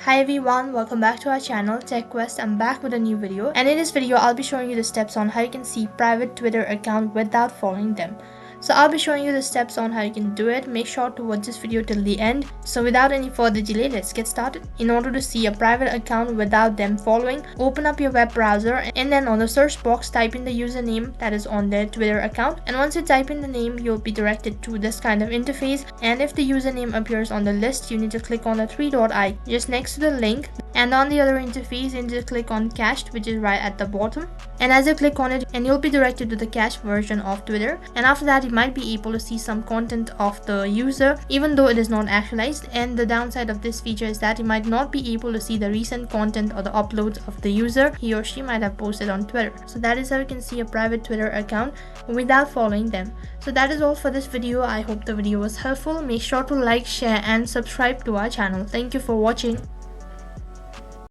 Hi everyone, welcome back to our channel TechQuest. I'm back with a new video, and in this video I'll be showing you the steps on how you can see private Twitter account without following them. So I'll be showing you the steps on how you can do it. Make sure to watch this video till the end. So without any further delay, let's get started. In order to see a private account without them following, open up your web browser and then on the search box type in the username that is on their Twitter account. And once you type in the name, you'll be directed to this kind of interface. And if the username appears on the list, you need to click on the three-dot icon just next to the link. And on the other interface, you need to click on cached, which is right at the bottom. And as you click on it, and you'll be directed to the cached version of Twitter. And after that, you might be able to see some content of the user, even though it is not actualized. And the downside of this feature is that you might not be able to see the recent content or the uploads of the user he or she might have posted on Twitter. So that is how you can see a private Twitter account without following them. So that is all for this video. I hope the video was helpful. Make sure to like, share and subscribe to our channel. Thank you for watching.